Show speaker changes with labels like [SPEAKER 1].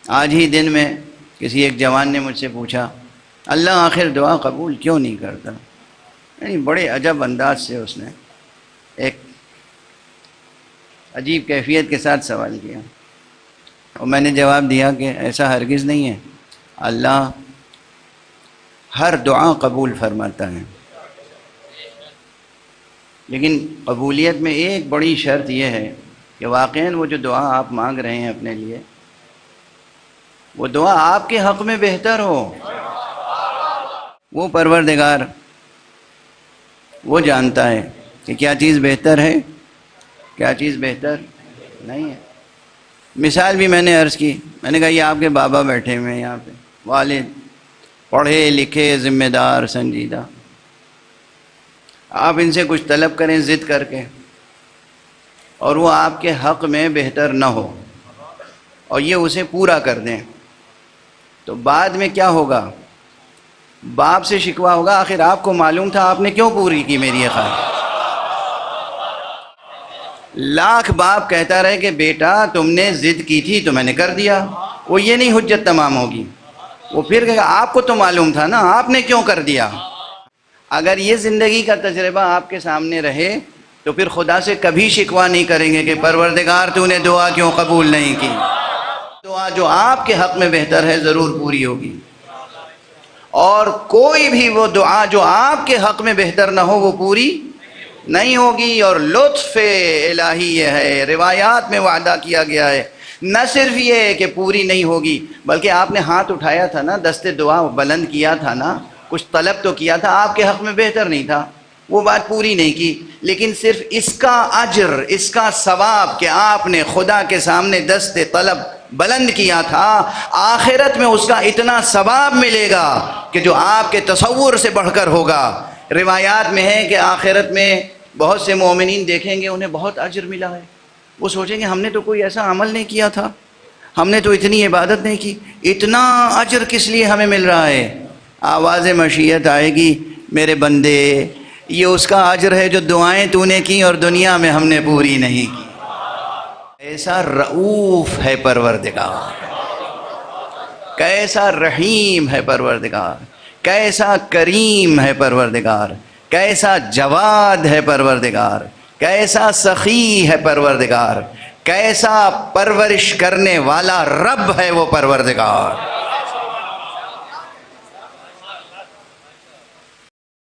[SPEAKER 1] آج ہی دن میں کسی ایک جوان نے مجھ سے پوچھا اللہ آخر دعا قبول کیوں نہیں کرتا؟ یعنی بڑے عجب انداز سے اس نے ایک عجیب کیفیت کے ساتھ سوال کیا، اور میں نے جواب دیا کہ ایسا ہرگز نہیں ہے، اللہ ہر دعا قبول فرماتا ہے، لیکن قبولیت میں ایک بڑی شرط یہ ہے کہ واقعاً وہ جو دعا آپ مانگ رہے ہیں اپنے لیے، وہ دعا آپ کے حق میں بہتر ہو۔ وہ پروردگار وہ جانتا ہے کہ کیا چیز بہتر ہے، کیا چیز بہتر نہیں ہے۔ مثال بھی میں نے عرض کی، میں نے کہا یہ آپ کے بابا بیٹھے ہوئے ہیں یہاں پہ، والد پڑھے لکھے ذمہ دار سنجیدہ، آپ ان سے کچھ طلب کریں ضد کر کے اور وہ آپ کے حق میں بہتر نہ ہو اور یہ اسے پورا کر دیں، تو بعد میں کیا ہوگا؟ باپ سے شکوہ ہوگا، آخر آپ کو معلوم تھا، آپ نے کیوں پوری کی میری یہ خواہش؟ لاکھ باپ کہتا رہے کہ بیٹا تم نے ضد کی تھی تو میں نے کر دیا، وہ یہ نہیں حجت تمام ہوگی، وہ پھر کہے گا آپ کو تو معلوم تھا نا، آپ نے کیوں کر دیا؟ اگر یہ زندگی کا تجربہ آپ کے سامنے رہے تو پھر خدا سے کبھی شکوہ نہیں کریں گے کہ پروردگار تو نے دعا کیوں قبول نہیں کی۔ دعا جو آپ کے حق میں بہتر ہے ضرور پوری ہوگی، اور کوئی بھی وہ دعا جو آپ کے حق میں بہتر نہ ہو وہ پوری نہیں ہوگی۔ اور لطف الہی یہ ہے، روایات میں وعدہ کیا گیا ہے، نہ صرف یہ کہ پوری نہیں ہوگی بلکہ آپ نے ہاتھ اٹھایا تھا نا، دست دعا بلند کیا تھا نا، کچھ طلب تو کیا تھا، آپ کے حق میں بہتر نہیں تھا، وہ بات پوری نہیں کی، لیکن صرف اس کا اجر، اس کا ثواب کہ آپ نے خدا کے سامنے دست طلب بلند کیا تھا، آخرت میں اس کا اتنا ثواب ملے گا کہ جو آپ کے تصور سے بڑھ کر ہوگا۔ روایات میں ہے کہ آخرت میں بہت سے مومنین دیکھیں گے انہیں بہت اجر ملا ہے، وہ سوچیں گے ہم نے تو کوئی ایسا عمل نہیں کیا تھا، ہم نے تو اتنی عبادت نہیں کی، اتنا اجر کس لیے ہمیں مل رہا ہے؟ آواز مشیت آئے گی، میرے بندے یہ اس کا اجر ہے جو دعائیں تو نے کی اور دنیا میں ہم نے پوری نہیں کی۔ ایسا رؤوف ہے پروردگار، کیسا رحیم ہے پروردگار، کیسا کریم ہے پروردگار، کیسا جواد ہے پروردگار، کیسا سخی ہے پروردگار، کیسا پرورش کرنے والا رب ہے وہ پروردگار۔